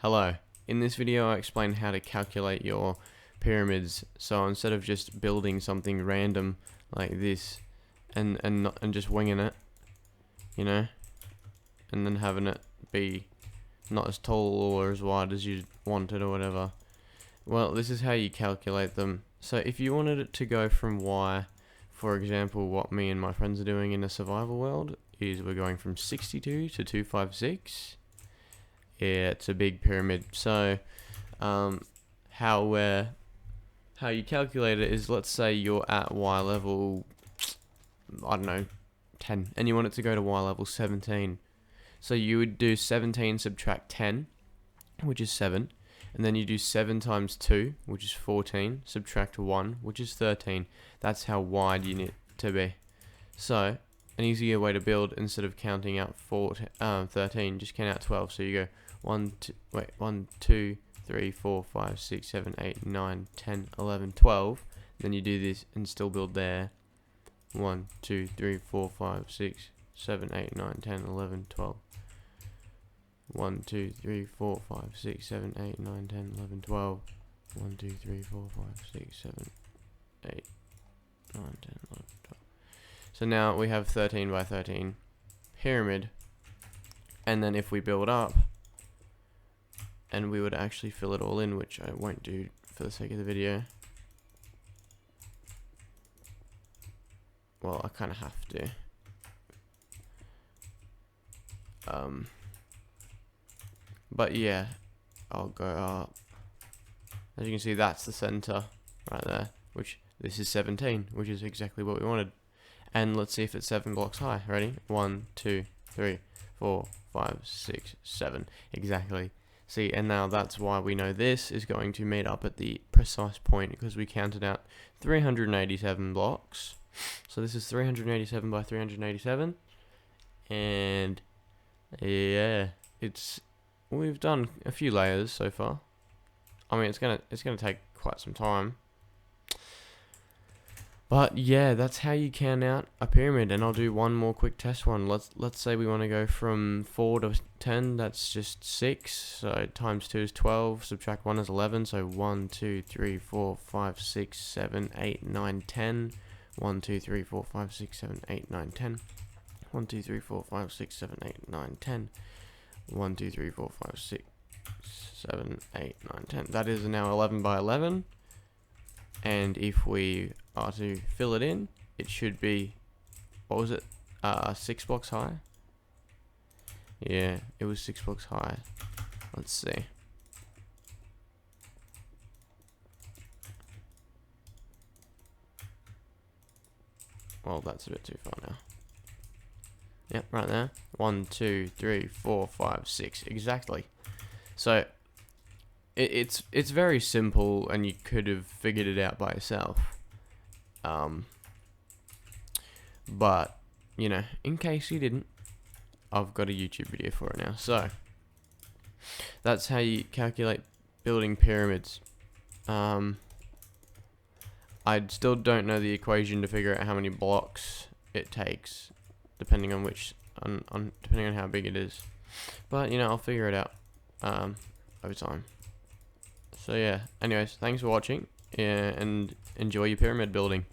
Hello. In this video I explain how to calculate your pyramids. So instead of just building something random like this and just winging it, you know, and then having it be not as tall or as wide as you wanted or whatever. Well, this is how you calculate them. So if you wanted it to go from Y, for example, what me and my friends are doing in a survival world is we're going from 62 to 256. Yeah, it's a big pyramid. So, how you calculate it is, let's say you're at Y level, I don't know, 10, and you want it to go to Y level 17. So you would do 17 subtract 10, which is 7, and then you do 7 times 2, which is 14, subtract 1, which is 13. That's how wide you need to be. So, an easier way to build, instead of counting out 13, just count out 12. So you go 1, 2, 3, 4, 5, 6, 7, 8, 9, 10, 11, 12. Then you do this and still build there. 1, 2, 3, 4, 5, 6, 7, 8, 9, 10, 11, 12. 1, 2, 3, 4, 5, 6, 7, 8, 9, 10, 11, 12. 1, 2, 3, 4, 5, 6, 7, 8, 9, 10, 11, 12. So now we have 13 by 13 pyramid. And then if we build up, and we would actually fill it all in, which I won't do for the sake of the video. Well, I kind of have to. But yeah, I'll go up. As you can see, that's the center right there, which this is 17, which is exactly what we wanted. And let's see if it's 7 blocks high. Ready? 1, 2, 3, 4, 5, 6, 7. Exactly. See, and now that's why we know this is going to meet up at the precise point, because we counted out 387 blocks. So this is 387 by 387. And yeah, we've done a few layers so far. I mean, it's gonna take quite some time. But yeah, that's how you count out a pyramid. And I'll do one more quick test one. Let's say we want to go from 4 to 10. That's just 6. So times 2 is 12. Subtract 1 is 11. So 1, 2, 3, 4, 5, 6, 7, 8, 9, 10. 1, 2, 3, 4, 5, 6, 7, 8, 9, 10. 1, 2, 3, 4, 5, 6, 7, 8, 9, 10. 1, 2, 3, 4, 5, 6, 7, 8, 9, 10. That is now 11 by 11. And if we are to fill it in, it should be, what was it, 6 blocks high? Yeah, it was 6 blocks high. Let's see. Well, that's a bit too far now. Yep, right there. 1, 2, 3, 4, 5, 6. Exactly. So it's very simple, and you could have figured it out by yourself. But you know, in case you didn't, I've got a YouTube video for it now. So that's how you calculate building pyramids. I still don't know the equation to figure out how many blocks it takes, depending on depending on how big it is. But you know, I'll figure it out over time. So yeah, anyways, thanks for watching, and enjoy your pyramid building.